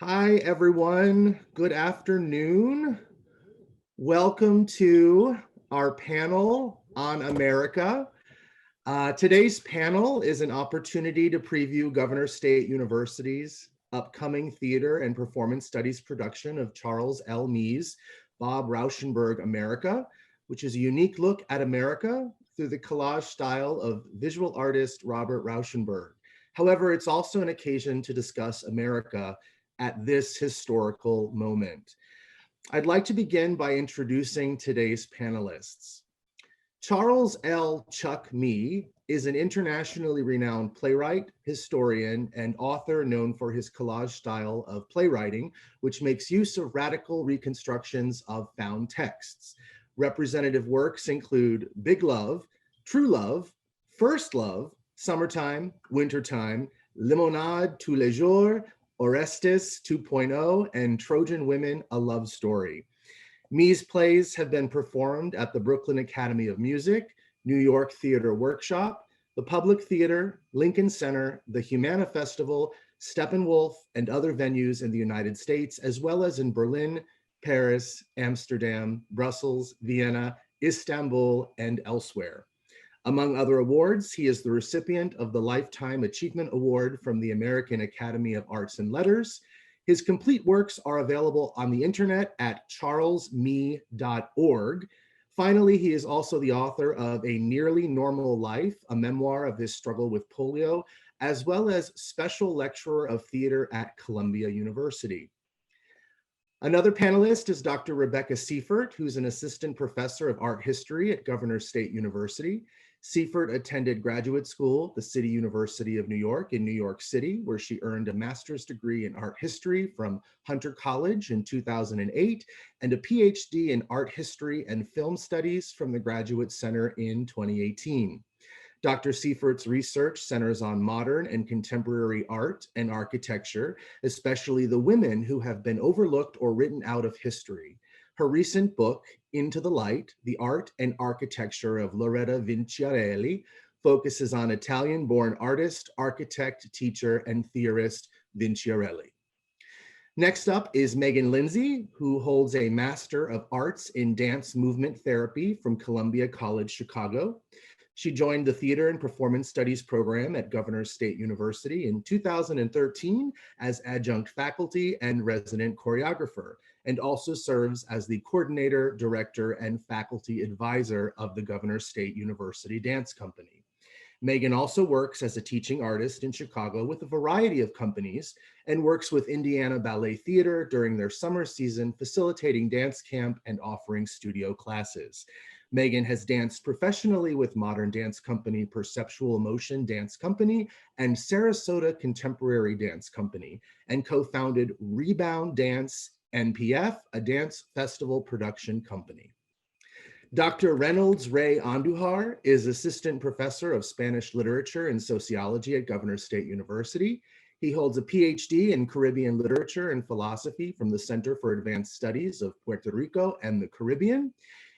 Hi, everyone. Good afternoon. Welcome to our panel on America. Today's panel is an opportunity to preview Governor State University's upcoming theater and performance studies production of Charles L. Mee's Bob Rauschenberg America, which is a unique look at America through the collage style of visual artist Robert Rauschenberg. However, it's also an occasion to discuss America at this historical moment. I'd like to begin by introducing today's panelists. Charles L. Chuck Mee is an internationally renowned playwright, historian, and author known for his collage style of playwriting, which makes use of radical reconstructions of found texts. Representative works include Big Love, True Love, First Love, Summertime, Wintertime, Limonade tous les jours, Orestes 2.0, and Trojan Women, A Love Story. Mee's plays have been performed at the Brooklyn Academy of Music, New York Theater Workshop, the Public Theater, Lincoln Center, the Humana Festival, Steppenwolf, and other venues in the United States, as well as in Berlin, Paris, Amsterdam, Brussels, Vienna, Istanbul, and elsewhere. Among other awards, he is the recipient of the Lifetime Achievement Award from the American Academy of Arts and Letters. His complete works are available on the internet at charlesmee.org. Finally, he is also the author of A Nearly Normal Life, a memoir of his struggle with polio, as well as special lecturer of theater at Columbia University. Another panelist is Dr. Rebecca Seifert, who's an assistant professor of art history at Governor State University. Seifert attended graduate school at the City University of New York in New York City, where she earned a master's degree in art history from Hunter College in 2008 and a PhD in art history and film studies from the Graduate Center in 2018. Dr. Seifert's research centers on modern and contemporary art and architecture, especially the women who have been overlooked or written out of history. Her recent book, Into the Light, The Art and Architecture of Loretta Vinciarelli, focuses on Italian-born artist, architect, teacher, and theorist Vinciarelli. Next up is Megan Lindsey, who holds a Master of Arts in Dance Movement Therapy from Columbia College, Chicago. She joined the Theater and Performance Studies program at Governor State University in 2013 as adjunct faculty and resident choreographer, and also serves as the coordinator, director, and faculty advisor of the Governor State University Dance Company. Megan also works as a teaching artist in Chicago with a variety of companies and works with Indiana Ballet Theater during their summer season, facilitating dance camp and offering studio classes. Megan has danced professionally with modern dance company Perceptual Emotion Dance Company and Sarasota Contemporary Dance Company, and co-founded Rebound Dance NPF, a dance festival production company. Dr. Reynolds Ray Andujar is assistant professor of Spanish literature and sociology at Governor State University. He holds a PhD in Caribbean literature and philosophy from the Center for Advanced Studies of Puerto Rico and the Caribbean.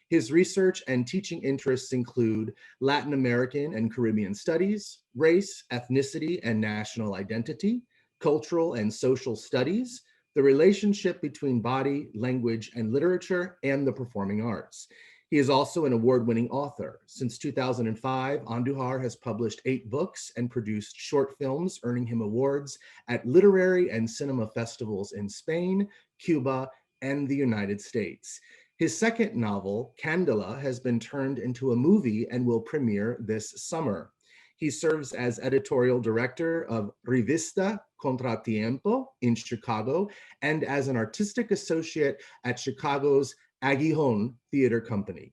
His research and teaching interests include Latin American and Caribbean studies, race, ethnicity, and national identity, cultural and social studies, the relationship between body, language, and literature, and the performing arts. He is also an award-winning author. Since 2005, Andujar has published 8 books and produced short films, earning him awards at literary and cinema festivals in Spain, Cuba, and the United States. His second novel, Candela, has been turned into a movie and will premiere this summer. He serves as editorial director of Revista Contratiempo in Chicago and as an artistic associate at Chicago's Aguijón Theater Company.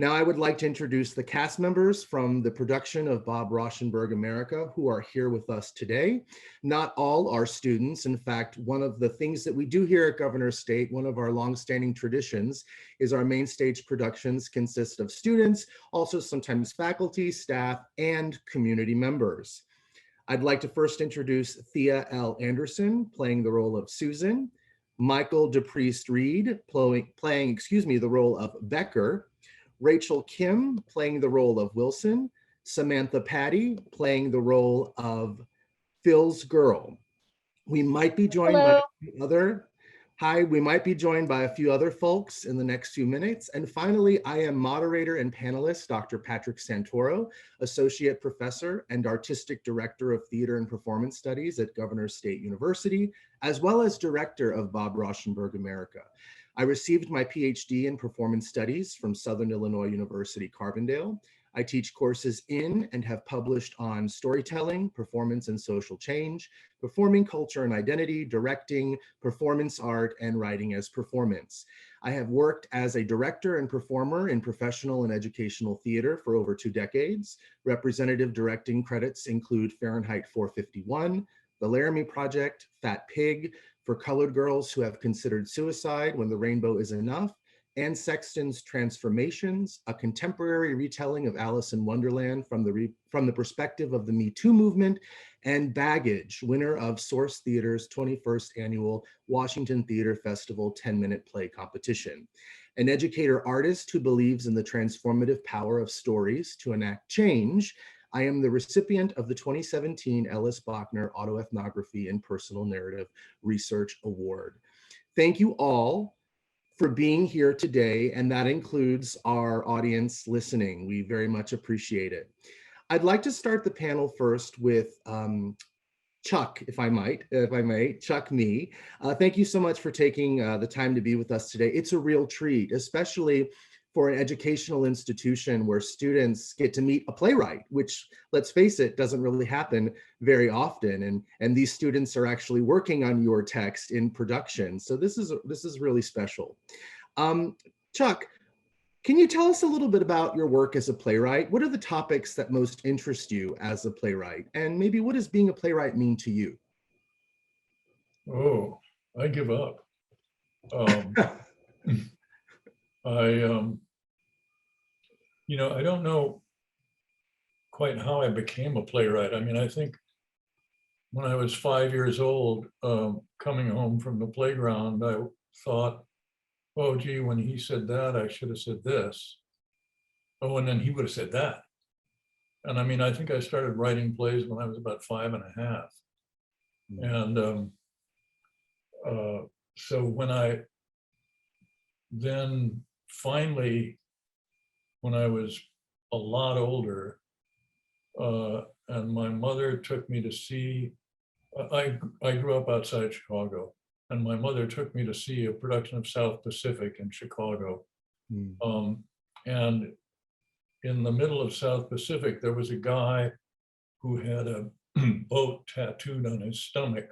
Now I would like to introduce the cast members from the production of Bob Rauschenberg America who are here with us today. Not all are students. In fact, one of the things that we do here at Governor State, one of our longstanding traditions, is our main stage productions consist of students, also sometimes faculty, staff, and community members. I'd like to first introduce Thea L. Anderson, playing the role of Susan, Michael DePriest Reed, playing the role of Becker, Rachel Kim playing the role of Wilson, Samantha Patty playing the role of Phil's girl. We might be joined by Hello. a few other, hi, we might be joined by a few other folks in the next few minutes. And finally, I am moderator and panelist, Dr. Patrick Santoro, Associate Professor and Artistic Director of Theater and Performance Studies at Governors State University, as well as Director of Bob Rauschenberg America. I received my PhD in Performance Studies from Southern Illinois University, Carbondale. I teach courses in and have published on storytelling, performance and social change, performing culture and identity, directing, performance art, and writing as performance. I have worked as a director and performer in professional and educational theater for over 2 decades. Representative directing credits include Fahrenheit 451, The Laramie Project, Fat Pig, For Colored Girls Who Have Considered Suicide When the Rainbow Is Enough, Anne Sexton's Transformations, a contemporary retelling of Alice in Wonderland from the perspective of the Me Too movement, and Baggage, winner of Source Theater's 21st Annual Washington Theater Festival 10-minute play competition. An educator artist who believes in the transformative power of stories to enact change, I am the recipient of the 2017 Ellis Bachner Autoethnography and Personal Narrative Research Award. Thank you all for being here today, and that includes our audience listening. We very much appreciate it. I'd like to start the panel first with Chuck, if I may, Chuck Mee. Thank you so much for taking the time to be with us today. It's a real treat, especially for an educational institution where students get to meet a playwright, which, let's face it, doesn't really happen very often. And these students are actually working on your text in production. So this is really special. Chuck, can you tell us a little bit about your work as a playwright? What are the topics that most interest you as a playwright? And maybe what does being a playwright mean to you? Oh, I give up. I don't know quite how I became a playwright. I mean, I think when I was 5 years old, coming home from the playground, I thought, oh, gee, when he said that, I should have said this. Oh, and then he would have said that. And I mean, I think I started writing plays when I was about 5.5. And so when I then finally, when I was a lot older, and my mother took me to see, I grew up outside Chicago, and my mother took me to see a production of South Pacific in Chicago. And in the middle of South Pacific, there was a guy who had a boat tattooed on his stomach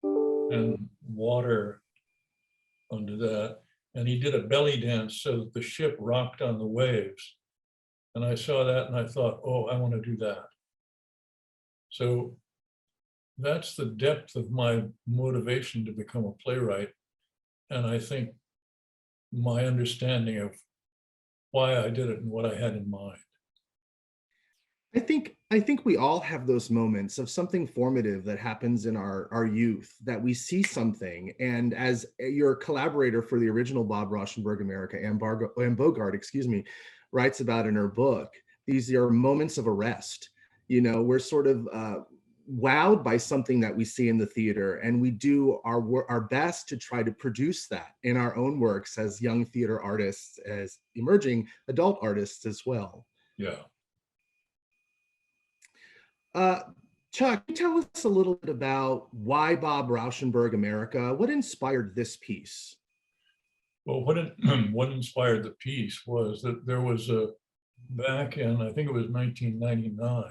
and water under that. And he did a belly dance so that the ship rocked on the waves. And I saw that and I thought, oh, I want to do that. So that's the depth of my motivation to become a playwright. And I think my understanding of why I did it and what I had in mind. I think we all have those moments of something formative that happens in our youth, that we see something. And as your collaborator for the original Bob Rauschenberg America, Anne Bogart, writes about in her book, these are moments of arrest. You know, we're sort of wowed by something that we see in the theater, and we do our best to try to produce that in our own works as young theater artists, as emerging adult artists as well. Yeah. Chuck, can you tell us a little bit about why Bob Rauschenberg America? What inspired this piece? Well, what inspired the piece was that there was back in, I think it was 1999,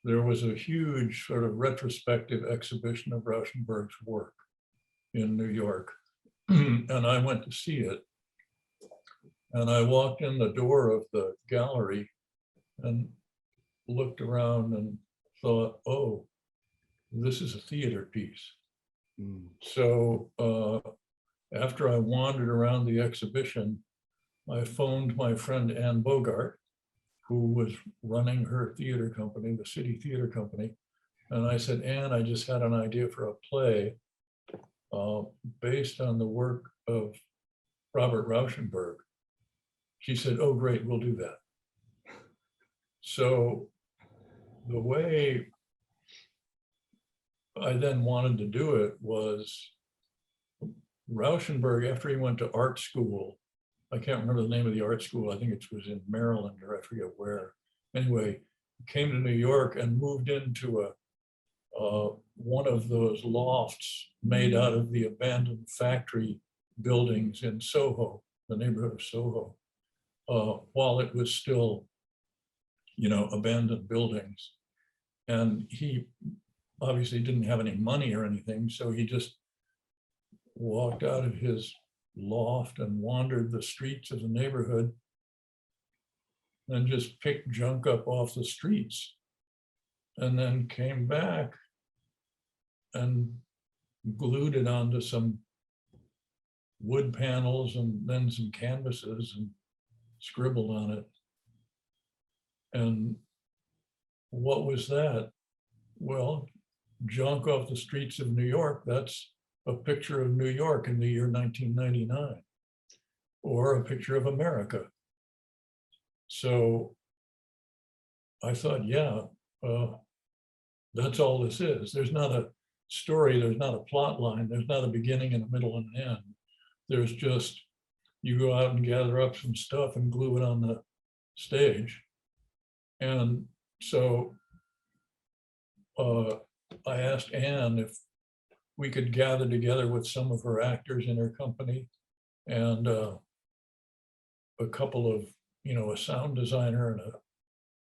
there was a huge sort of retrospective exhibition of Rauschenberg's work in New York. And I went to see it. And I walked in the door of the gallery and looked around and thought, oh, this is a theater piece. So after I wandered around the exhibition, I phoned my friend Anne Bogart, who was running her theater company, the City Theater Company. And I said, Anne, I just had an idea for a play based on the work of Robert Rauschenberg. She said, oh, great, we'll do that. So the way I then wanted to do it was Rauschenberg, after he went to art school, I can't remember the name of the art school, I think it was in Maryland or I forget where. Anyway, came to New York and moved into one of those lofts made out of the abandoned factory buildings in Soho, the neighborhood of Soho, while it was still, abandoned buildings. And he obviously didn't have any money or anything, so he just walked out of his loft and wandered the streets of the neighborhood and just picked junk up off the streets, and then came back and glued it onto some wood panels and then some canvases and scribbled on it. And what was that? Well, junk off the streets of New York, that's a picture of New York in the year 1999, or a picture of America. So I thought, yeah, that's all this is. There's not a story, there's not a plot line, there's not a beginning and a middle and an end. There's just, you go out and gather up some stuff and glue it on the stage. And so I asked Anne if we could gather together with some of her actors in her company and a couple of, a sound designer and a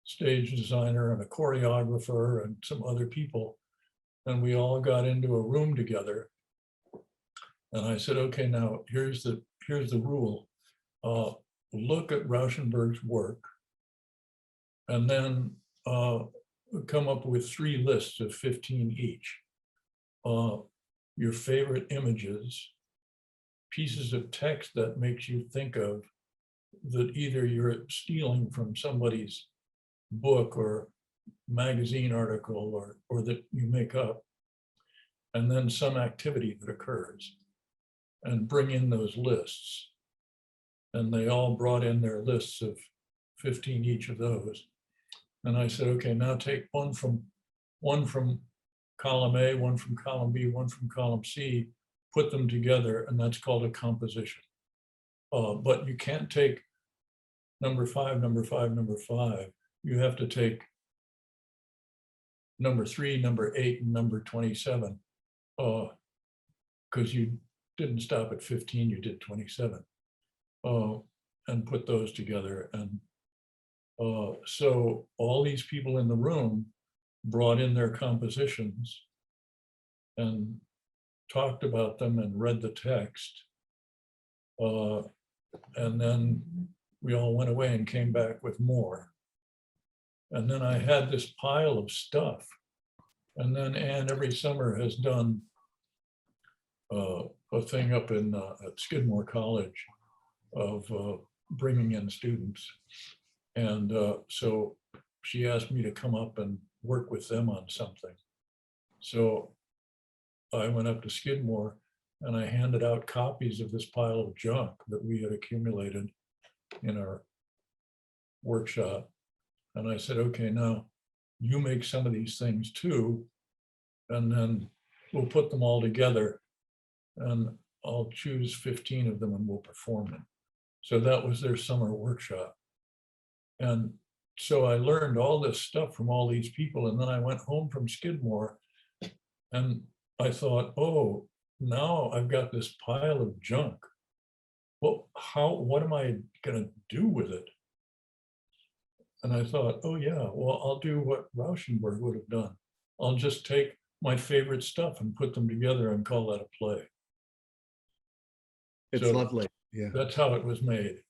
stage designer and a choreographer and some other people. And we all got into a room together. And I said, okay, now here's the rule. Look at Rauschenberg's work and then come up with 3 lists of 15 each. Your favorite images, pieces of text that makes you think of that either you're stealing from somebody's book or magazine article or that you make up, and then some activity that occurs, and bring in those lists. And they all brought in their lists of 15 each of those. And I said, okay, now take one from column A, one from column B, one from column C, put them together, and that's called a composition. But you can't take number 5, number 5, number 5. You have to take number 3, number 8, and number 27, because you didn't stop at 15, you did 27, and put those together. And so all these people in the room brought in their compositions and talked about them and read the text. And then we all went away and came back with more. And then I had this pile of stuff. And then Anne every summer has done a thing up in at Skidmore College of bringing in students. And so she asked me to come up and work with them on something. So I went up to Skidmore and I handed out copies of this pile of junk that we had accumulated in our workshop. And I said, okay, now you make some of these things too, and then we'll put them all together and I'll choose 15 of them and we'll perform them. So that was their summer workshop. And so I learned all this stuff from all these people. And then I went home from Skidmore and I thought, oh, now I've got this pile of junk. Well, what am I going to do with it? And I thought, oh yeah, well, I'll do what Rauschenberg would have done. I'll just take my favorite stuff and put them together and call that a play. It's So lovely. Yeah. that's how it was made.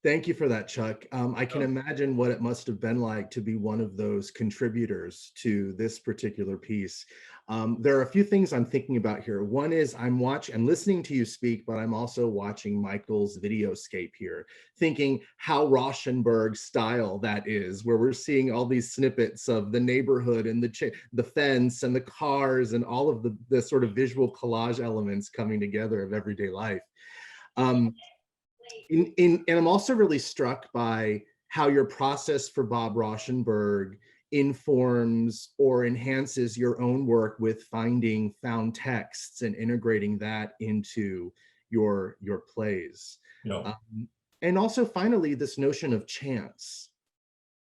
Thank you for that, Chuck. I can imagine what it must have been like to be one of those contributors to this particular piece. There are a few things I'm thinking about here. One is I'm listening to you speak, but I'm also watching Michael's videoscape here, thinking how Rauschenberg style that is, where we're seeing all these snippets of the neighborhood and the fence and the cars and all of the sort of visual collage elements coming together of everyday life. And I'm also really struck by how your process for Bob Rauschenberg informs or enhances your own work with finding found texts and integrating that into your plays. Yeah. And also finally, this notion of chance,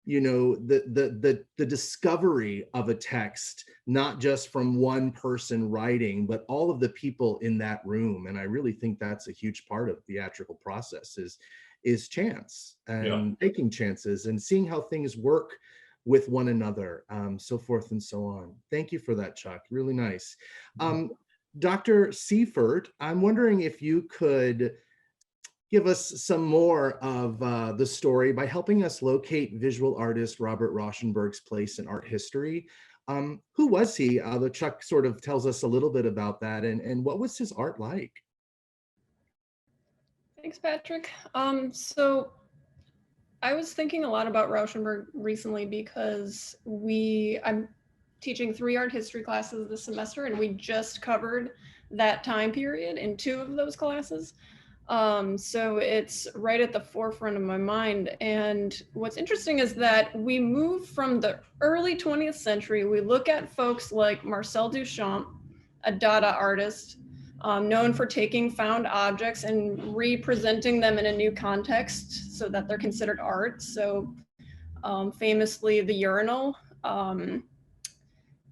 you know, the discovery of a text, not just from one person writing, but all of the people in that room. And I really think that's a huge part of the theatrical process is chance and taking chances and seeing how things work with one another, so forth and so on. Thank you for that, Chuck. Really nice. Dr. Seifert, I'm wondering if you could give us some more of the story by helping us locate visual artist Robert Rauschenberg's place in art history. Who was he? The Chuck sort of tells us a little bit about that, and what was his art like? Thanks, Patrick. So I was thinking a lot about Rauschenberg recently because I'm teaching 3 art history classes this semester, and we just covered that time period in 2 of those classes. So it's right at the forefront of my mind. And what's interesting is that we move from the early 20th century. We look at folks like Marcel Duchamp, a Dada artist, known for taking found objects and representing them in a new context so that they're considered art. So famously the urinal,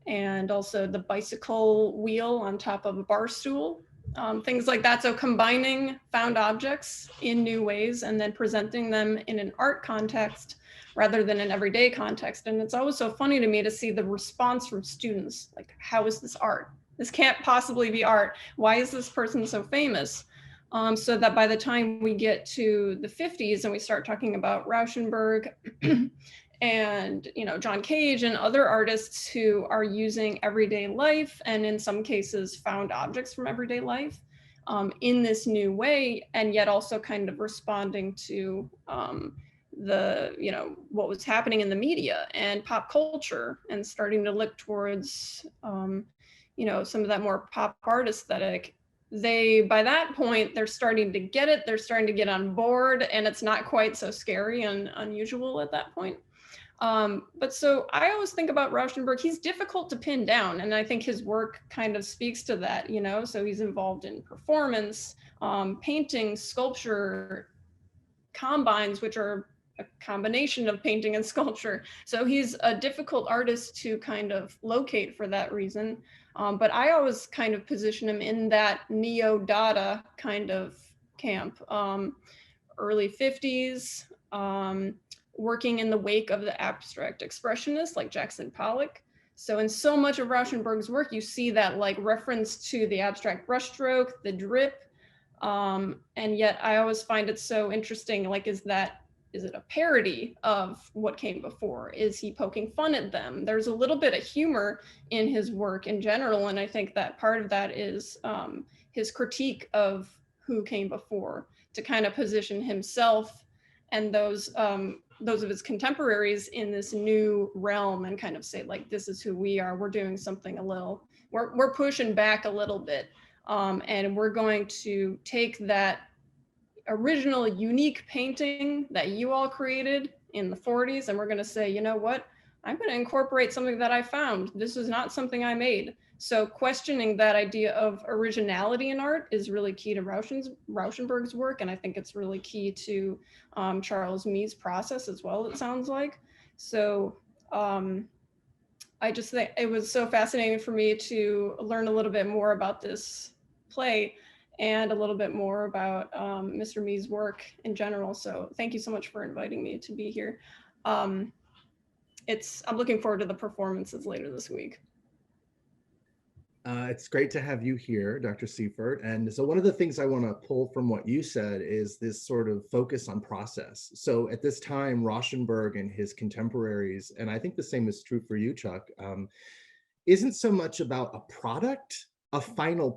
and also the bicycle wheel on top of a bar stool. Things like that. So combining found objects in new ways and then presenting them in an art context rather than an everyday context. And it's always so funny to me to see the response from students, like, how is this art? This can't possibly be art. Why is this person so famous? So that by the time we get to the 50s and we start talking about Rauschenberg and, you know, John Cage and other artists who are using everyday life and in some cases found objects from everyday life in this new way, and yet also kind of responding to the, you know, what was happening in the media and pop culture, and starting to look towards, you know, some of that more pop art aesthetic. By that point, they're starting to get it. They're starting to get on board, and it's not quite so scary and unusual at that point. But so I always think about Rauschenberg, he's difficult to pin down. And I think his work kind of speaks to that, you know, so he's involved in performance, painting, sculpture, combines, which are a combination of painting and sculpture. So he's a difficult artist to kind of locate for that reason. But I always kind of position him in that neo-Dada kind of camp, early 50s, working in the wake of the abstract expressionists like Jackson Pollock. So in so much of Rauschenberg's work, you see that like reference to the abstract brushstroke, the drip. And yet I always find it so interesting, like, is it a parody of what came before? Is he poking fun at them? There's a little bit of humor in his work in general. And I think that part of that is his critique of who came before, to kind of position himself and those of his contemporaries in this new realm and kind of say, like, this is who we are. We're doing something we're pushing back a little bit. And we're going to take that original unique painting that you all created in the 40s, and we're going to say, you know what, I'm going to incorporate something that I found. This is not something I made. So questioning that idea of originality in art is really key to Rauschenberg's work, and I think it's really key to Charles Mee's process as well, it sounds like. So I just think it was so fascinating for me to learn a little bit more about this play and a little bit more about Mr. Mee's work in general. So thank you so much for inviting me to be here. I'm looking forward to the performances later this week. It's great to have you here, Dr. Seifert. And so one of the things I want to pull from what you said is this sort of focus on process. So at this time, Rauschenberg and his contemporaries, and I think the same is true for you, Chuck, isn't so much about a product, a final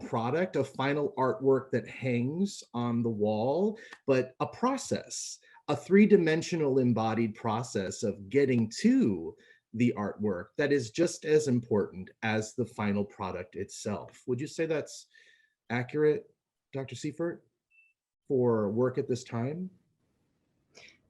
artwork that hangs on the wall, but a process, a three-dimensional embodied process of getting to the artwork that is just as important as the final product itself. Would you say that's accurate, Dr. Seifert, for work at this time?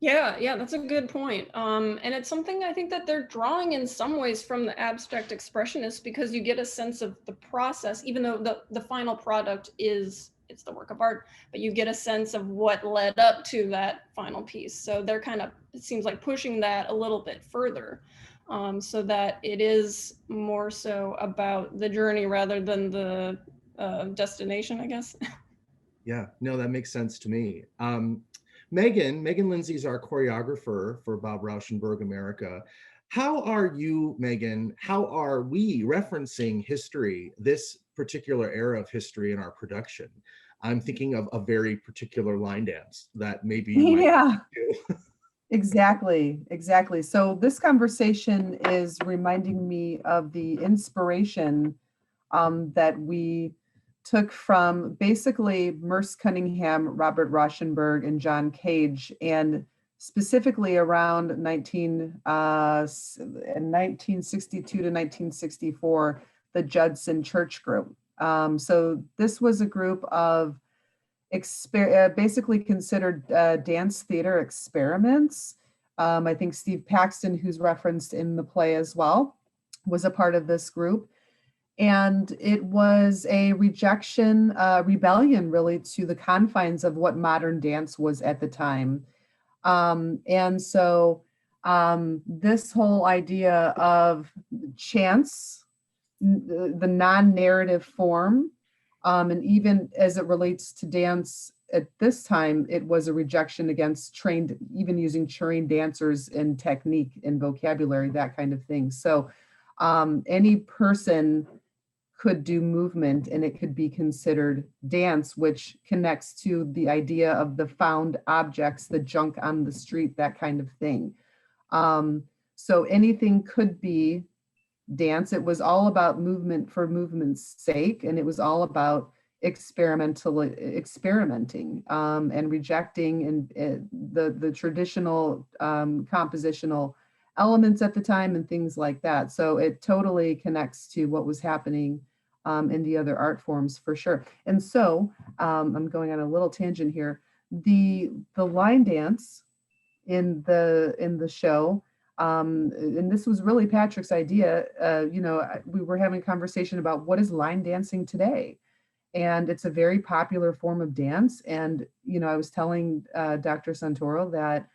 Yeah, that's a good point. And it's something I think that they're drawing in some ways from the abstract expressionists, because you get a sense of the process, even though the final product it's the work of art, but you get a sense of what led up to that final piece. So they're kind of, it seems like, pushing that a little bit further, so that it is more so about the journey rather than the destination, I guess. Yeah, no, that makes sense to me. Megan Lindsey is our choreographer for Bob Rauschenberg America. How are you, Megan? How are we referencing history, this particular era of history in our production? I'm thinking of a very particular line dance that maybe you might Yeah, do. exactly. So this conversation is reminding me of the inspiration that we took from basically Merce Cunningham, Robert Rauschenberg, and John Cage, and specifically around 1962 to 1964, the Judson Church Group. So this was a group of basically considered dance theater experiments. I think Steve Paxton, who's referenced in the play as well, was a part of this group. And it was a rebellion really to the confines of what modern dance was at the time. And so this whole idea of chance, the non-narrative form, and even as it relates to dance at this time, it was a rejection against even using trained dancers in technique and vocabulary, that kind of thing. So any person could do movement and it could be considered dance, which connects to the idea of the found objects, the junk on the street, that kind of thing. So anything could be dance. It was all about movement for movement's sake, and it was all about experimenting and rejecting and the traditional compositional elements at the time and things like that. So it totally connects to what was happening in the other art forms for sure. And so I'm going on a little tangent here. The line dance in the show, and this was really Patrick's idea. We were having a conversation about what is line dancing today, and it's a very popular form of dance. And I was telling Dr. Santoro that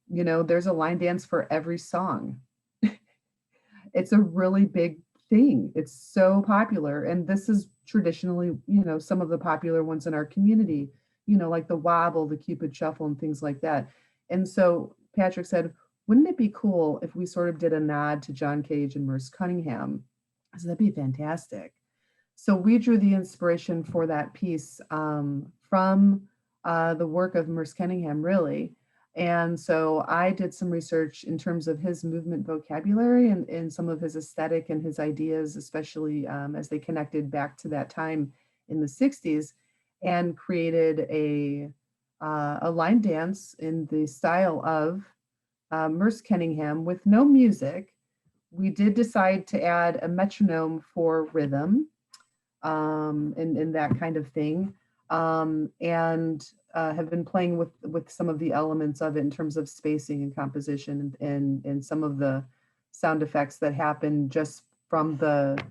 there's a line dance for every song. It's a really big thing. It's so popular. And this is traditionally, some of the popular ones in our community, like the wobble, the Cupid shuffle, and things like that. And so Patrick said, wouldn't it be cool if we sort of did a nod to John Cage and Merce Cunningham? I said, that'd be fantastic. So we drew the inspiration for that piece from the work of Merce Cunningham, really. And so I did some research in terms of his movement vocabulary and some of his aesthetic and his ideas, especially as they connected back to that time in the 60s, and created a line dance in the style of Merce Cunningham with no music. We did decide to add a metronome for rhythm and that kind of thing. And have been playing with some of the elements of it in terms of spacing and composition and some of the sound effects that happen just from the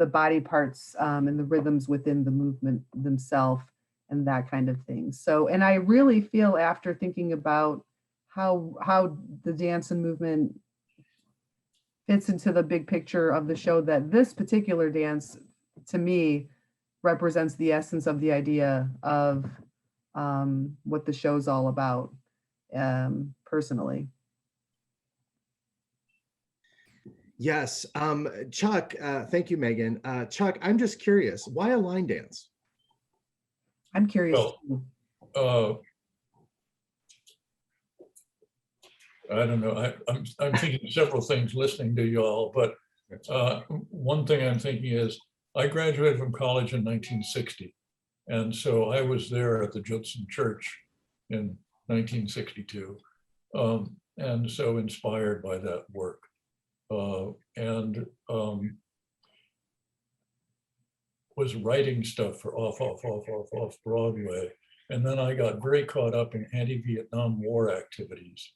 body parts and the rhythms within the movement themselves and that kind of thing. So, and I really feel, after thinking about how the dance and movement fits into the big picture of the show, that this particular dance to me represents the essence of the idea of what the show's all about, personally. Yes, Chuck, thank you, Megan. Chuck, I'm just curious, why a line dance? I'm curious. Well, I don't know. I'm thinking several things listening to y'all, but one thing I'm thinking is I graduated from college in 1960. And so I was there at the Judson Church in 1962. And so inspired by that work. And was writing stuff for off Broadway. And then I got very caught up in anti-Vietnam War activities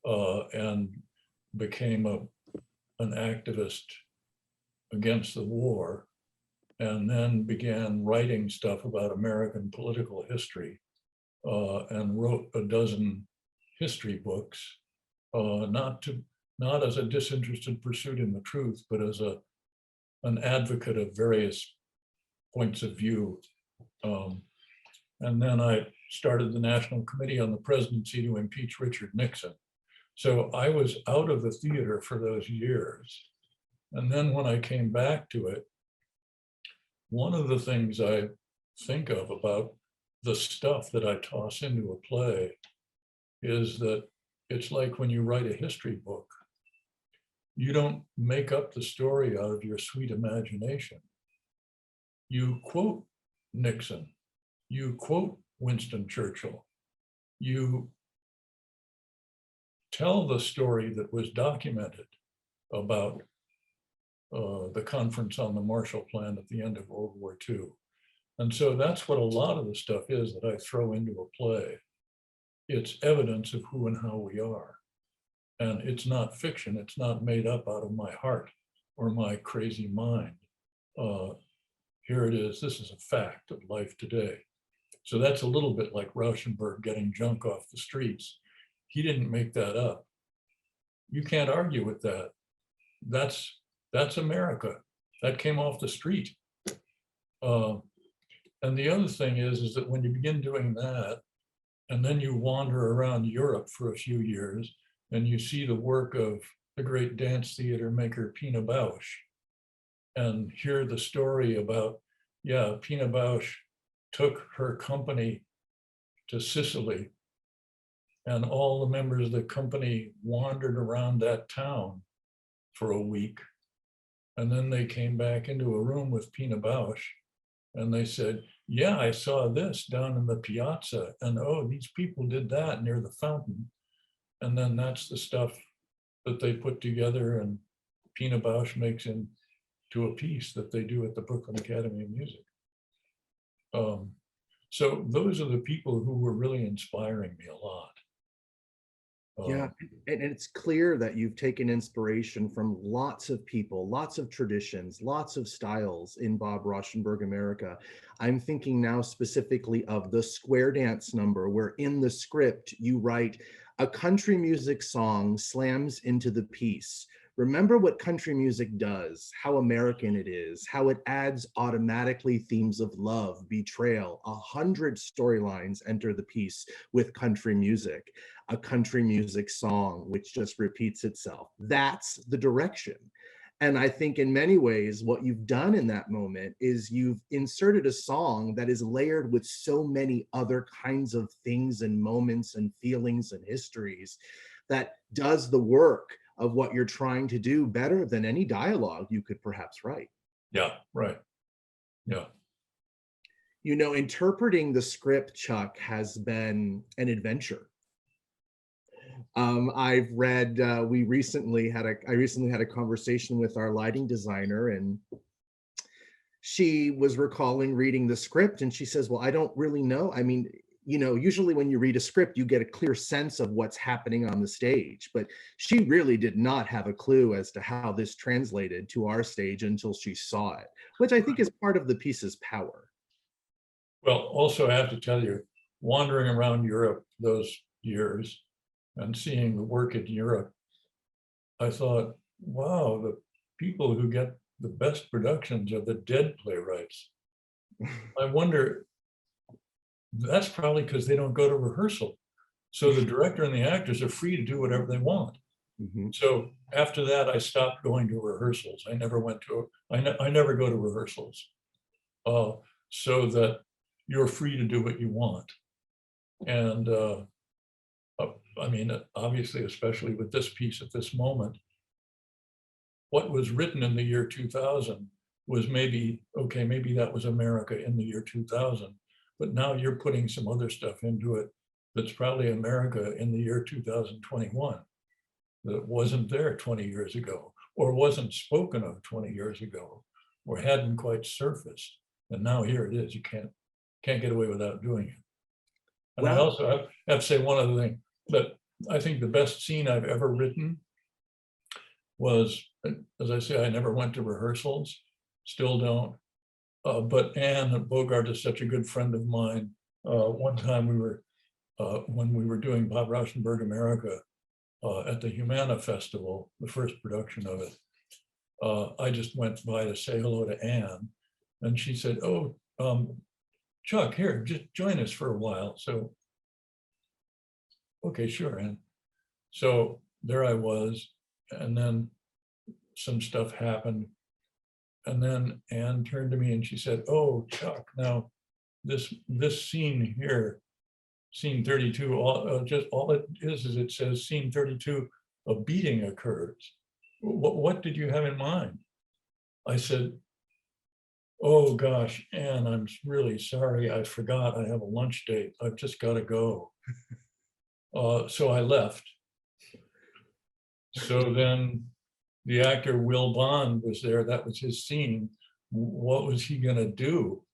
and became an activist against the war, and then began writing stuff about American political history and wrote a dozen history books, not as a disinterested pursuit in the truth, but as an advocate of various points of view. And then I started the National Committee on the Presidency to impeach Richard Nixon. So I was out of the theater for those years. And then when I came back to it, one of the things I think of about the stuff that I toss into a play is that it's like when you write a history book, you don't make up the story out of your sweet imagination. You quote Nixon, you quote Winston Churchill, you tell the story that was documented about the conference on the Marshall Plan at the end of World War II. And so that's what a lot of the stuff is that I throw into a play. It's evidence of who and how we are. And it's not fiction, it's not made up out of my heart or my crazy mind. Here it is, this is a fact of life today. So that's a little bit like Rauschenberg getting junk off the streets. He didn't make that up. You can't argue with that. That's America. That came off the street. And the other thing is that when you begin doing that, and then you wander around Europe for a few years, and you see the work of the great dance theater maker Pina Bausch, and hear the story about, yeah, Pina Bausch took her company to Sicily, and all the members of the company wandered around that town for a week. And then they came back into a room with Pina Bausch, and they said, yeah, I saw this down in the piazza, and oh, these people did that near the fountain. And then that's the stuff that they put together, and Pina Bausch makes into a piece that they do at the Brooklyn Academy of Music. So those are the people who were really inspiring me a lot. Yeah, and it's clear that you've taken inspiration from lots of people, lots of traditions, lots of styles in Bob Rauschenberg America. I'm thinking now specifically of the square dance number, where in the script you write, a country music song slams into the piece. Remember what country music does, how American it is, how it adds automatically themes of love, betrayal. 100 storylines enter the piece with country music, a country music song which just repeats itself. That's the direction. And I think in many ways, what you've done in that moment is you've inserted a song that is layered with so many other kinds of things and moments and feelings and histories that does the work of what you're trying to do better than any dialogue you could perhaps write. Yeah, right. Yeah. You know, interpreting the script, Chuck, has been an adventure. I've read, I recently had a conversation with our lighting designer, and she was recalling reading the script, and she says, well, I don't really know. I mean, you know, usually when you read a script, you get a clear sense of what's happening on the stage, but she really did not have a clue as to how this translated to our stage until she saw it, which I think is part of the piece's power. Well, also I have to tell you, wandering around Europe those years and seeing the work in Europe, I thought, wow, the people who get the best productions are the dead playwrights. I wonder, that's probably because they don't go to rehearsal. So the director and the actors are free to do whatever they want. Mm-hmm. So after that, I stopped going to rehearsals. I never go to rehearsals, so that you're free to do what you want. And I mean, obviously, especially with this piece at this moment, what was written in the year 2000 was maybe, okay, maybe that was America in the year 2000, but now you're putting some other stuff into it that's probably America in the year 2021 that wasn't there 20 years ago, or wasn't spoken of 20 years ago, or hadn't quite surfaced. And now here it is. You can't get away without doing it. And I also have to say one other thing, that I think the best scene I've ever written was, as I say, I never went to rehearsals, still don't. But Anne Bogart is such a good friend of mine. One time when we were doing Bob Rauschenberg America at the Humana Festival, the first production of it, I just went by to say hello to Anne, and she said, "Oh, Chuck, here, just join us for a while." So, okay, sure, Anne. So there I was, and then some stuff happened. And then Anne turned to me and she said, "Oh, Chuck, now this scene here, scene 32, all it is it says scene 32, a beating occurs. What did you have in mind?" I said, "Oh gosh, Anne, I'm really sorry. I forgot I have a lunch date. I've just got to go." So I left. So then the actor Will Bond was there. That was his scene. What was he going to do?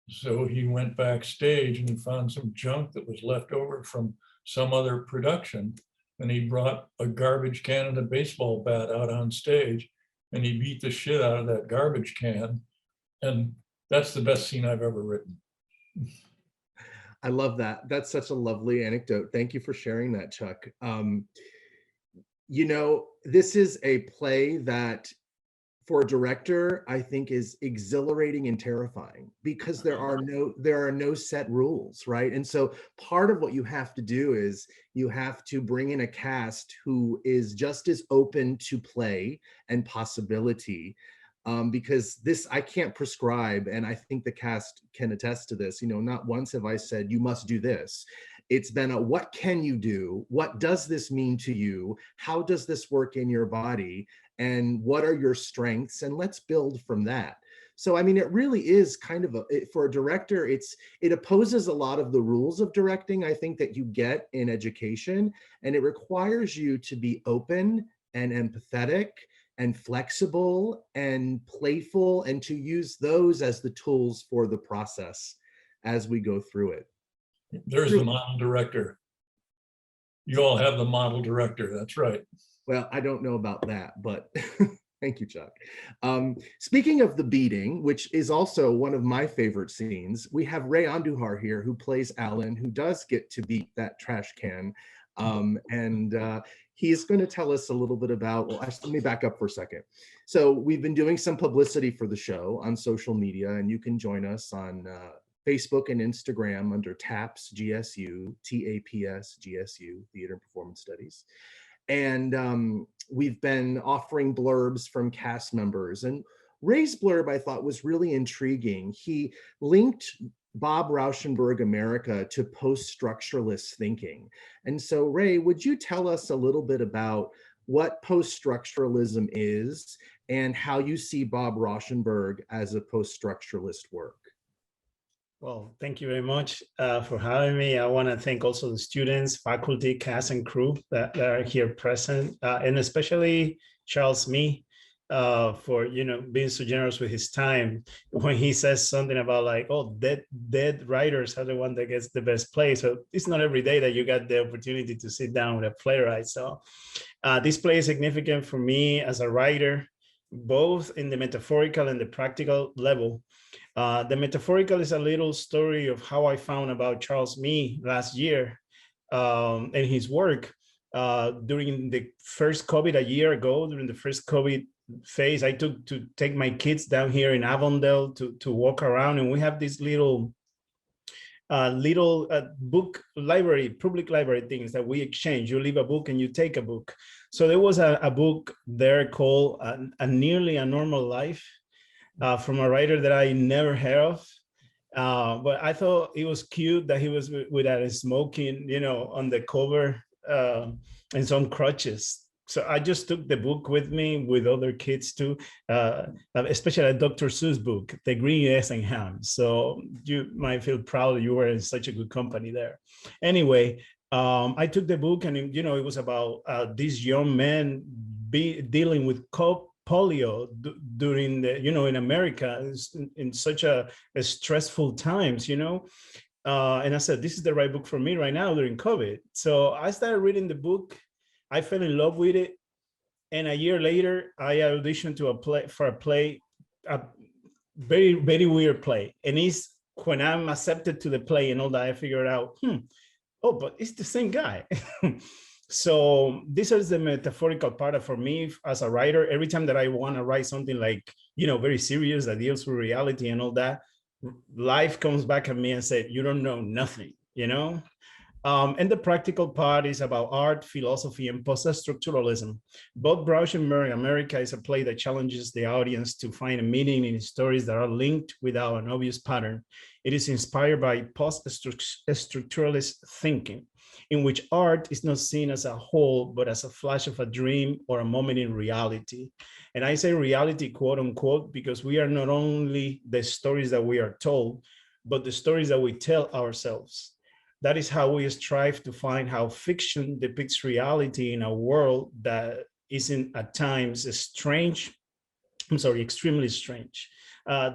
So he went backstage and he found some junk that was left over from some other production. And he brought a garbage can and a baseball bat out on stage, and he beat the shit out of that garbage can. And that's the best scene I've ever written. I love that. That's such a lovely anecdote. Thank you for sharing that, Chuck. You know, this is a play that for a director, I think is exhilarating and terrifying, because there are no set rules, right? And so part of what you have to do is you have to bring in a cast who is just as open to play and possibility, because this, I can't prescribe, and I think the cast can attest to this. You know, not once have I said, you must do this. It's been a, what can you do? What does this mean to you? How does this work in your body? And what are your strengths? And let's build from that. So, I mean, it really is kind of for a director, it opposes a lot of the rules of directing, I think, that you get in education. And it requires you to be open and empathetic and flexible and playful, and to use those as the tools for the process as we go through it. There's the model director. You all have the model director, that's right. Well, I don't know about that, but thank you, Chuck. Speaking of the beating, which is also one of my favorite scenes, we have Ray Andujar here, who plays Alan, who does get to beat that trash can. He's going to tell us a little bit about, well, actually, let me back up for a second. So we've been doing some publicity for the show on social media, and you can join us on Facebook and Instagram under TAPS GSU, TAPS GSU, Theater and Performance Studies. And we've been offering blurbs from cast members. And Ray's blurb, I thought, was really intriguing. He linked Bob Rauschenberg America to post-structuralist thinking. And so, Ray, would you tell us a little bit about what post-structuralism is and how you see Bob Rauschenberg as a post-structuralist work? Well, thank you very much for having me. I want to thank also the students, faculty, cast, and crew that are here present, and especially Charles Mee for being so generous with his time when he says something about like, oh, dead writers are the one that gets the best play. So it's not every day that you got the opportunity to sit down with a playwright. So this play is significant for me as a writer, both in the metaphorical and the practical level. The metaphorical is a little story of how I found about Charles Mee last year and his work during the first COVID a year ago. During the first COVID phase, I took to take my kids down here in Avondale to walk around, and we have this little book library, public library things that we exchange. You leave a book and you take a book. So there was a book there called A Nearly a Normal Life, from a writer that I never heard of. But I thought it was cute that he was with that smoking, on the cover and some crutches. So I just took the book with me with other kids too, especially a Dr. Seuss book, The Green Eggs and Ham. So you might feel proud you were in such a good company there. Anyway, I took the book, and it was about this young man dealing with polio during the, in America in such a stressful times, And I said, this is the right book for me right now during COVID. So I started reading the book. I fell in love with it. And a year later, I auditioned to a very, very weird play. And it's when I'm accepted to the play and all that, I figured out, oh, but it's the same guy. So this is the metaphorical part for me as a writer. Every time that I want to write something like, very serious that deals with reality and all that, life comes back at me and said, you don't know nothing, And the practical part is about art, philosophy, and post-structuralism. Bobrauschenberg America is a play that challenges the audience to find a meaning in stories that are linked without an obvious pattern. It is inspired by post-structuralist thinking, in which art is not seen as a whole, but as a flash of a dream or a moment in reality. And I say reality, quote unquote, because we are not only the stories that we are told, but the stories that we tell ourselves. That is how we strive to find how fiction depicts reality in a world that isn't at times extremely strange.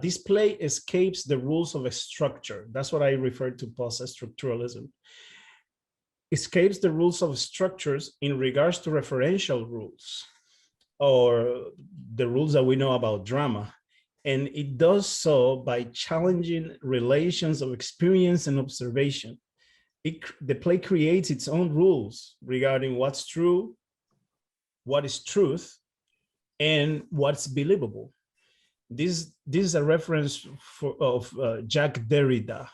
This play escapes the rules of a structure. That's what I refer to post-structuralism. Escapes the rules of structures in regards to referential rules or the rules that we know about drama. And it does so by challenging relations of experience and observation. The play creates its own rules regarding what's true, what is truth, and what's believable. This is a reference of Jacques Derrida.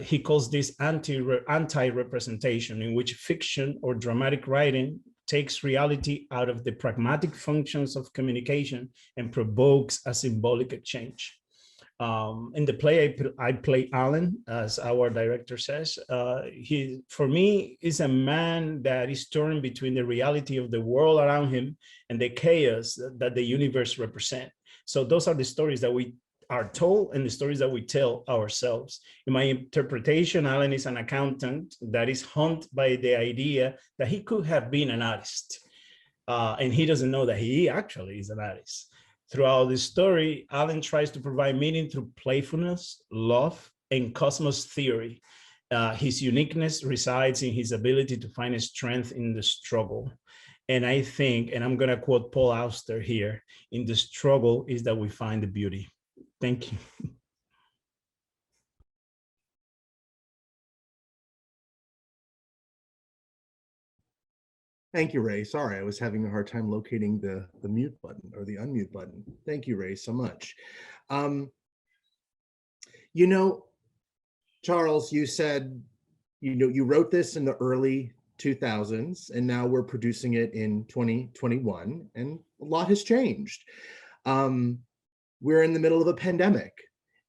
He calls this anti-representation, in which fiction or dramatic writing takes reality out of the pragmatic functions of communication and provokes a symbolic exchange. In the play, I play Alan, as our director says. He, for me, is a man that is torn between the reality of the world around him and the chaos that the universe represents. So those are the stories that we are told and the stories that we tell ourselves. In my interpretation, Alan is an accountant that is haunted by the idea that he could have been an artist. And he doesn't know that he actually is an artist. Throughout this story, Alan tries to provide meaning through playfulness, love, and cosmos theory. His uniqueness resides in his ability to find strength in the struggle. And I think, and I'm going to quote Paul Auster here, in the struggle is that we find the beauty. Thank you. Thank you, Ray. Sorry, I was having a hard time locating the mute button or the unmute button. Thank you, Ray, so much. Charles, you said, you wrote this in the early 2000s, and now we're producing it in 2021, and a lot has changed. We're in the middle of a pandemic.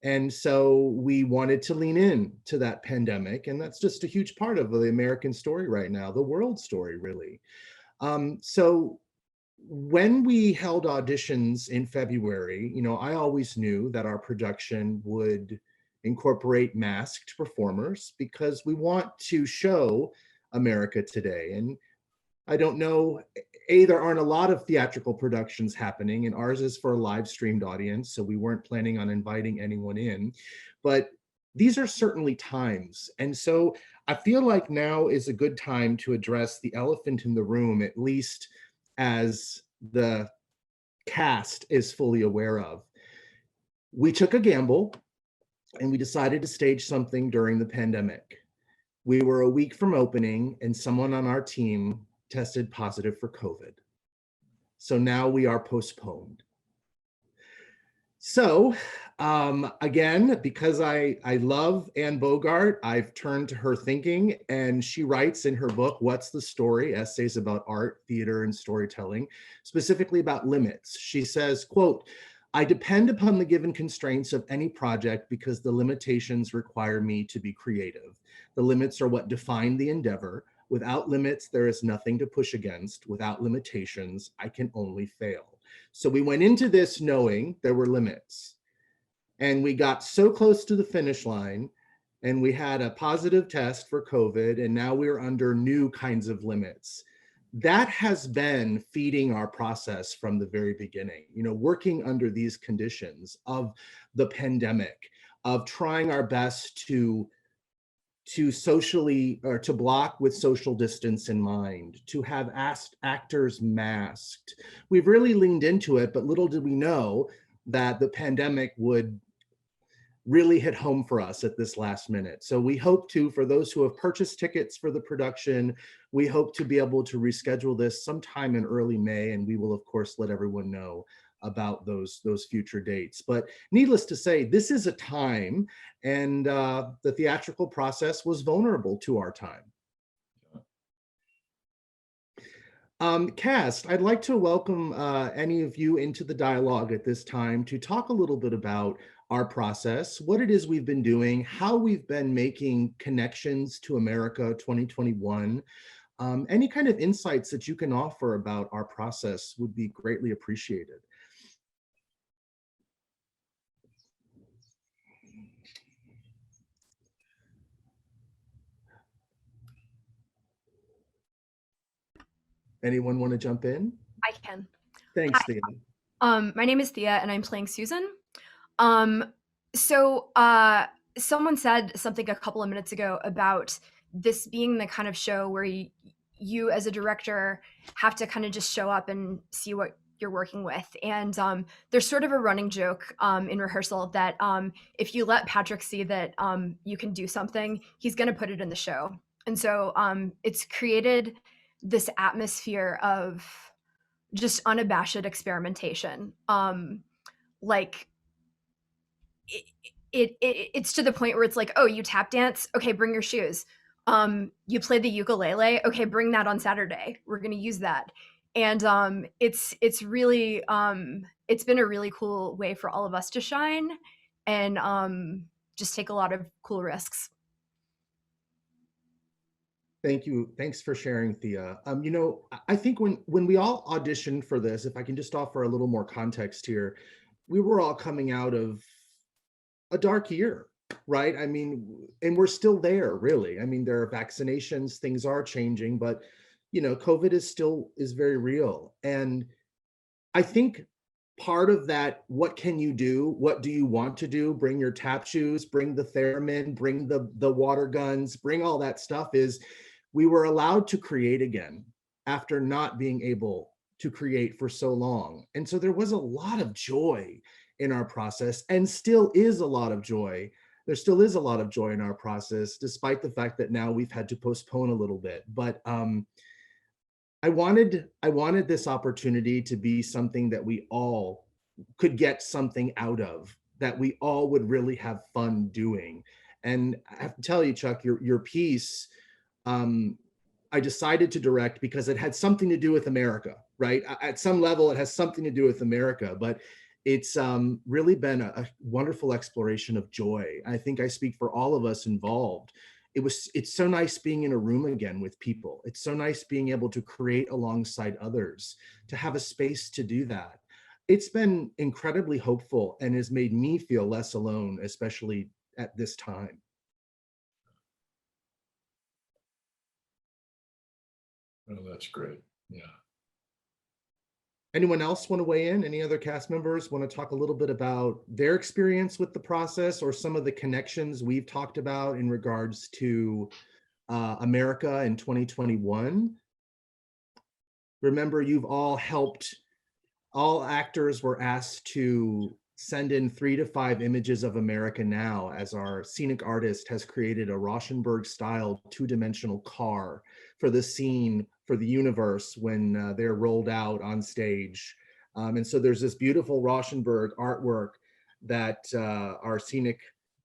And so we wanted to lean in to that pandemic. And that's just a huge part of the American story right now, the world story, really. So when we held auditions in February, I always knew that our production would incorporate masked performers because we want to show America today. And I don't know, there aren't a lot of theatrical productions happening, and ours is for a live streamed audience, so we weren't planning on inviting anyone in, but these are certainly times. And so I feel like now is a good time to address the elephant in the room, at least as the cast is fully aware of. We took a gamble and we decided to stage something during the pandemic. We were a week from opening and someone on our team tested positive for COVID. So now we are postponed. So again, because I love Anne Bogart, I've turned to her thinking, and she writes in her book, What's the Story? Essays about art, theater, and storytelling, specifically about limits. She says, quote, I depend upon the given constraints of any project because the limitations require me to be creative. The limits are what define the endeavor. Without limits, there is nothing to push against. Without limitations, I can only fail. So we went into this knowing there were limits. And we got so close to the finish line, and we had a positive test for COVID, and now we're under new kinds of limits. That has been feeding our process from the very beginning, working under these conditions of the pandemic, of trying our best to to socially, or to block with social distance in mind, to have actors masked. We've really leaned into it, but little did we know that the pandemic would really hit home for us at this last minute. So we hope to, for those who have purchased tickets for the production, we hope to be able to reschedule this sometime in early May, and we will of course let everyone know about those future dates. But needless to say, this is a time, and the theatrical process was vulnerable to our time. Cast, I'd like to welcome any of you into the dialogue at this time to talk a little bit about our process, what it is we've been doing, how we've been making connections to America 2021. Any kind of insights that you can offer about our process would be greatly appreciated. Anyone want to jump in? I can. Thanks, Hi. Thea. My name is Thea and I'm playing Susan. Someone said something a couple of minutes ago about this being the kind of show where you as a director have to kind of just show up and see what you're working with. And there's sort of a running joke in rehearsal that if you let Patrick see that you can do something, he's going to put it in the show. And so it's created this atmosphere of just unabashed experimentation. It's to the point where it's like, oh, you tap dance? Okay, bring your shoes. You play the ukulele? Okay, bring that on Saturday. We're gonna use that. And it's really it's been a really cool way for all of us to shine and just take a lot of cool risks. Thank you. Thanks for sharing, Thea. You know, I think when we all auditioned for this, if I can just offer a little more context here, we were all coming out of a dark year, right? I mean, and we're still there, really. I mean, there are vaccinations, things are changing, but you know, COVID is very real. And I think part of that, what can you do? What do you want to do? Bring your tap shoes, bring the theremin, bring the water guns, bring all that stuff, is we were allowed to create again after not being able to create for so long. And so there was a lot of joy in our process, and still is a lot of joy. There still is a lot of joy in our process, despite the fact that now we've had to postpone a little bit. But I wanted this opportunity to be something that we all could get something out of, that we all would really have fun doing. And I have to tell you, Chuck, your piece, I decided to direct because it had something to do with America, right? At some level, it has something to do with America, but it's really been a wonderful exploration of joy. I think I speak for all of us involved. It's so nice being in a room again with people. It's so nice being able to create alongside others, to have a space to do that. It's been incredibly hopeful and has made me feel less alone, especially at this time. Oh, that's great. Yeah. Anyone else want to weigh in? Any other cast members want to talk a little bit about their experience with the process, or some of the connections we've talked about in regards to America in 2021? Remember, you've all helped, all actors were asked to send in 3 to 5 images of America now, as our scenic artist has created a Rauschenberg style 2-dimensional car for the scene, for the universe when they're rolled out on stage. And so there's this beautiful Rauschenberg artwork that our scenic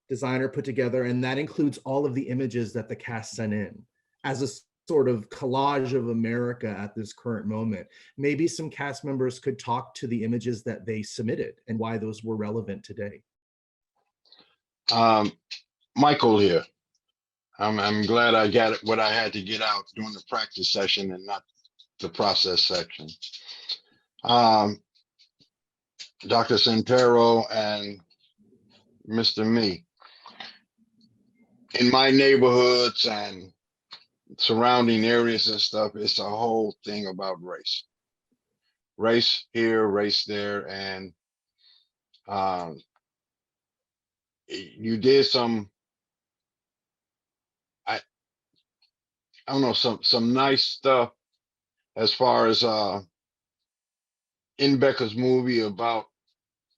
designer put together, and that includes all of the images that the cast sent in as a sort of collage of America at this current moment. Maybe some cast members could talk to the images that they submitted and why those were relevant today. Michael here. I'm glad I got what I had to get out during the practice session and not the process section. Dr. Santoro and Mr. Me. In my neighborhoods and surrounding areas and stuff, it's a whole thing about race. Race here, race there, and you did some I don't know, some nice stuff as far as in Becca's movie about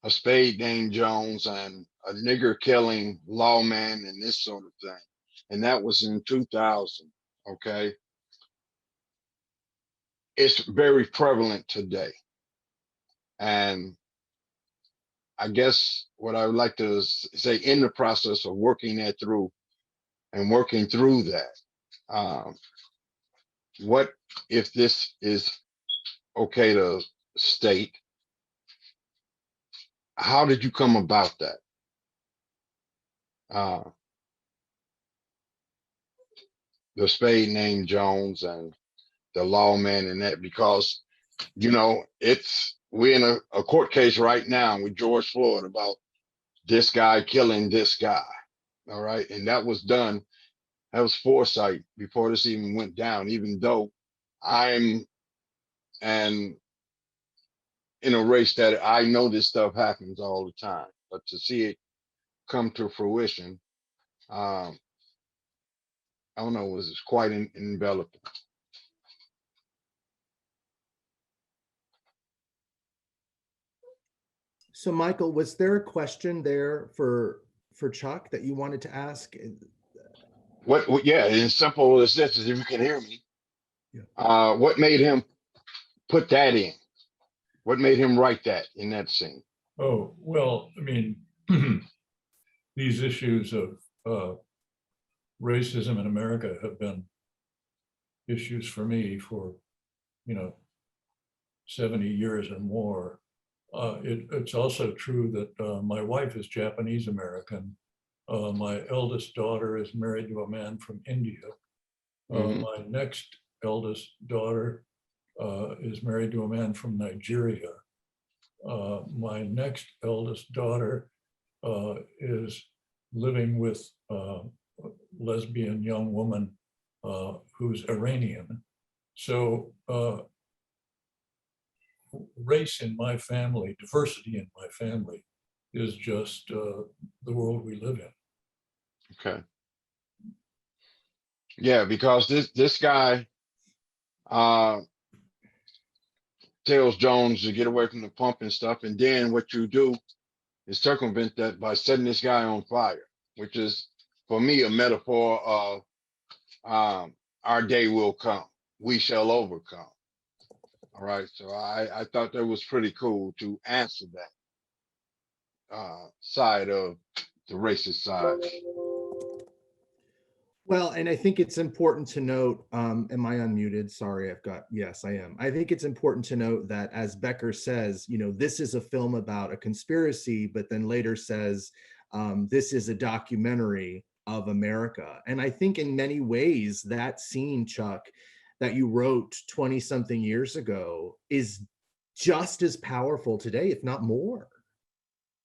a spade named Jones and a nigger killing lawman and this sort of thing. And that was in 2000, okay? It's very prevalent today. And I guess what I would like to say, in the process of working that through and working through that, what if this is okay to state, how did you come about that? The spade named Jones and the lawman and that, because, you know, we're in a court case right now with George Floyd about this guy killing this guy. All right. And that was done. That was foresight before this even went down, even though I'm in a race that I know this stuff happens all the time, but to see it come to fruition, I don't know, it was quite enveloping. So Michael, was there a question there for Chuck that you wanted to ask? What yeah, as simple as this, is if you can hear me. Yeah. What made him put that in? What made him write that in that scene? Oh, well, I mean, these issues of racism in America have been issues for me for, 70 years or more. It's also true that my wife is Japanese American. My eldest daughter is married to a man from India. My next eldest daughter is married to a man from Nigeria. My next eldest daughter is living with a lesbian young woman who's Iranian. So race in my family, diversity in my family is just the world we live in. Okay. Yeah, because this guy tells Jones to get away from the pump and stuff, and then what you do is circumvent that by setting this guy on fire, which is, for me, a metaphor of our day will come, we shall overcome. All right, so I thought that was pretty cool to answer that side of the racist side. Well, and I think it's important to note, am I unmuted? Sorry, yes, I am. I think it's important to note that, as Becker says, this is a film about a conspiracy, but then later says, this is a documentary of America. And I think in many ways that scene, Chuck, that you wrote 20 something years ago is just as powerful today, if not more,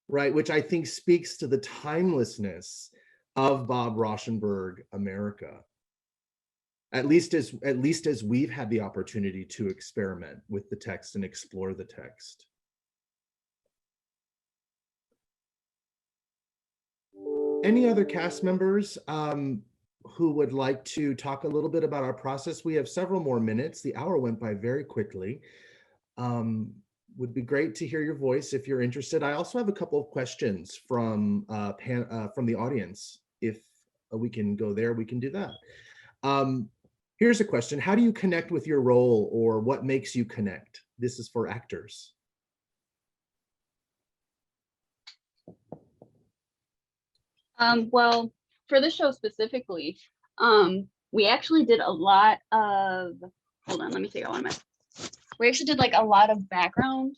right? Which I think speaks to the timelessness of Bob Rauschenberg America, at least as we've had the opportunity to experiment with the text and explore the text. Any other cast members who would like to talk a little bit about our process? We have several more minutes. The hour went by very quickly. Would be great to hear your voice if you're interested. I also have a couple of questions from the audience. If we can go there, we can do that. Here's a question. How do you connect with your role, or what makes you connect? This is for actors. Well, for the show specifically, we actually did a lot of, hold on, let me take out one of my, we actually did like a lot of background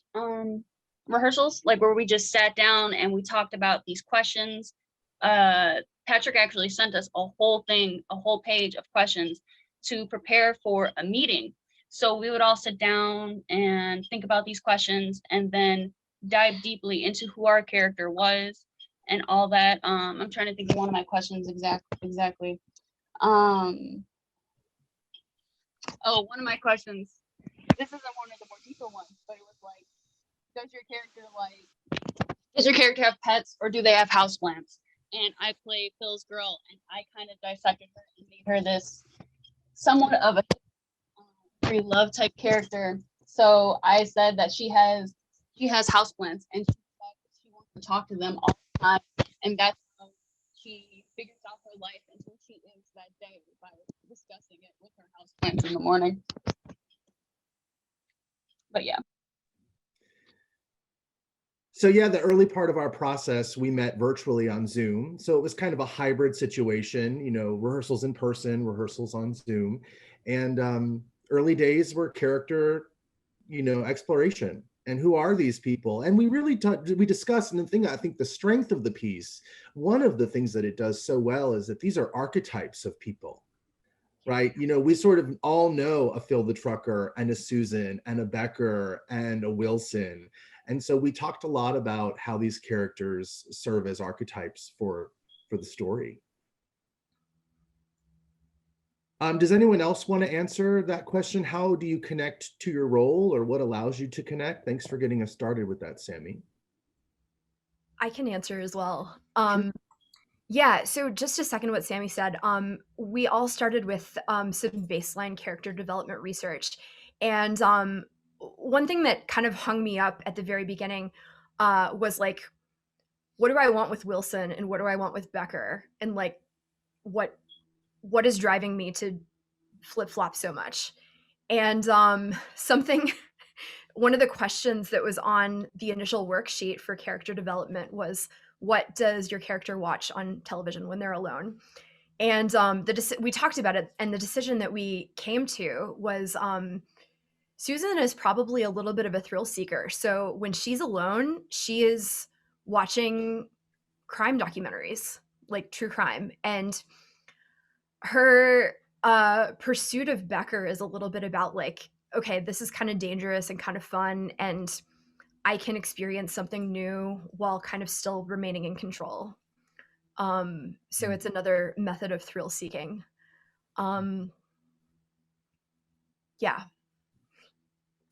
rehearsals, like where we just sat down and we talked about these questions. Patrick actually sent us a whole page of questions to prepare for a meeting. So we would all sit down and think about these questions and then dive deeply into who our character was and all that. I'm trying to think of one of my questions exactly. Oh, one of my questions, this isn't one of the more deeper ones, but it was like, does your character have pets, or do they have houseplants? And I play Phil's girl, and I kind of dissected her and made her this somewhat of a very love type character. So I said that she has houseplants, and she wants to talk to them all the time, and that's how she figures out her life and who she is that day by discussing it with her houseplants in the morning. But yeah. So yeah, the early part of our process, we met virtually on Zoom. So it was kind of a hybrid situation, you know, rehearsals in person, rehearsals on Zoom. And early days were character, you know, exploration. And who are these people? And we really we discussed, and the thing, I think the strength of the piece, one of the things that it does so well is that these are archetypes of people, right? You know, we sort of all know a Phil the Trucker and a Susan and a Becker and a Wilson. And so we talked a lot about how these characters serve as archetypes for the story. Does anyone else want to answer that question? How do you connect to your role, or what allows you to connect? Thanks for getting us started with that, Sammy. I can answer as well. Yeah, so just to second what Sammy said, we all started with some baseline character development research. And one thing that kind of hung me up at the very beginning was like, what do I want with Wilson and what do I want with Becker? And like, what is driving me to flip-flop so much? And one of the questions that was on the initial worksheet for character development was, what does your character watch on television when they're alone? And we talked about it, and the decision that we came to was Susan is probably a little bit of a thrill seeker. So when she's alone, she is watching crime documentaries, like true crime. And her pursuit of Becker is a little bit about like, okay, this is kind of dangerous and kind of fun, and I can experience something new while kind of still remaining in control. So it's another method of thrill seeking. Yeah.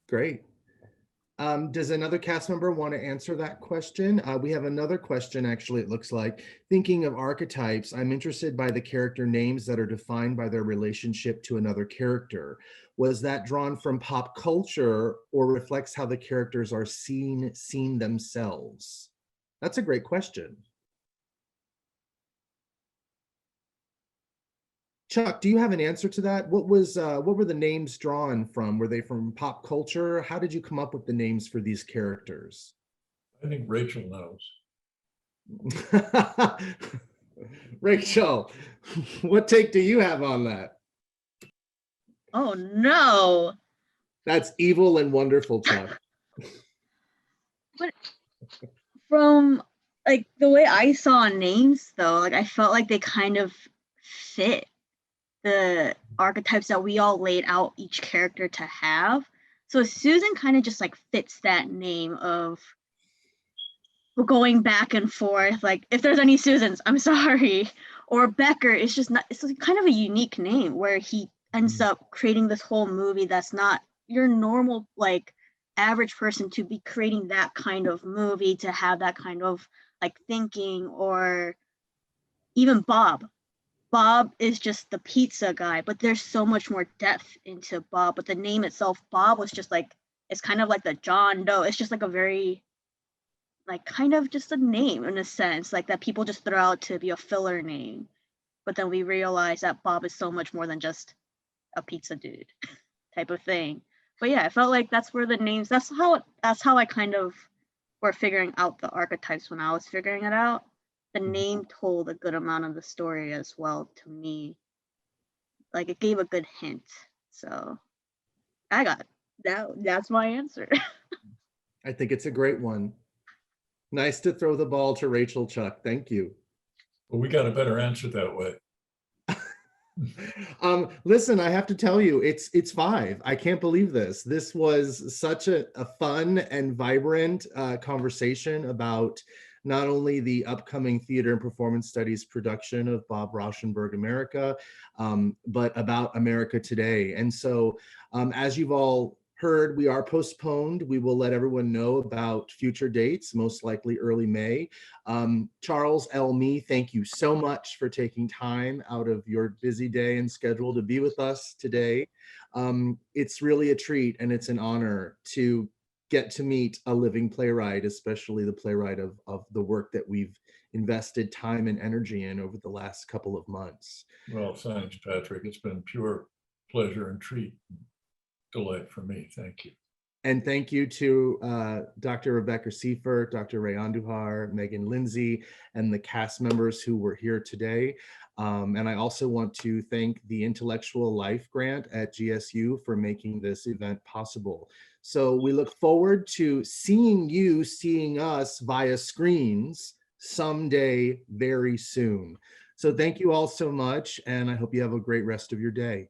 Great. Does another cast member want to answer that question? We have another question, actually, it looks like. Thinking of archetypes, I'm interested by the character names that are defined by their relationship to another character. Was that drawn from pop culture or reflects how the characters are seen themselves? That's a great question. Chuck, do you have an answer to that? What were the names drawn from? Were they from pop culture? How did you come up with the names for these characters? I think Rachel knows. Rachel, what take do you have on that? Oh no. That's evil and wonderful, Chuck. But from like the way I saw names though, like I felt like they kind of fit the archetypes that we all laid out each character to have. So Susan kind of just like fits that name of going back and forth. Like if there's any Susans, I'm sorry. Or Becker is just not, it's kind of a unique name where he ends up creating this whole movie that's not your normal like average person to be creating that kind of movie, to have that kind of like thinking. Or even Bob is just the pizza guy, but there's so much more depth into Bob. But the name itself, Bob, was just like, it's kind of like the John Doe. It's just like a very, like kind of just a name in a sense, like that people just throw out to be a filler name. But then we realize that Bob is so much more than just a pizza dude type of thing. But yeah, I felt like that's where the names, that's how I kind of were figuring out the archetypes when I was figuring it out. The name told a good amount of the story as well to me. Like it gave a good hint. So I got that. That's my answer. I think it's a great one. Nice to throw the ball to Rachel, Chuck. Thank you. Well, we got a better answer that way. Listen, I have to tell you, it's 5. I can't believe this. This was such a fun and vibrant conversation about not only the upcoming Theater and Performance Studies production of Bob Rauschenberg America, but about America today. And so as you've all heard, we are postponed. We will let everyone know about future dates, most likely early May. Charles L. Mee, thank you so much for taking time out of your busy day and schedule to be with us today. It's really a treat and it's an honor to get to meet a living playwright, especially the playwright of the work that we've invested time and energy in over the last couple of months. Well, thanks, Patrick. It's been pure pleasure and treat. Delight for me. Thank you. And thank you to Dr. Rebecca Seifert, Dr. Ray Andujar, Megan Lindsey, and the cast members who were here today. And I also want to thank the Intellectual Life Grant at GSU for making this event possible. So we look forward to seeing you, seeing us via screens someday very soon. So thank you all so much, and I hope you have a great rest of your day.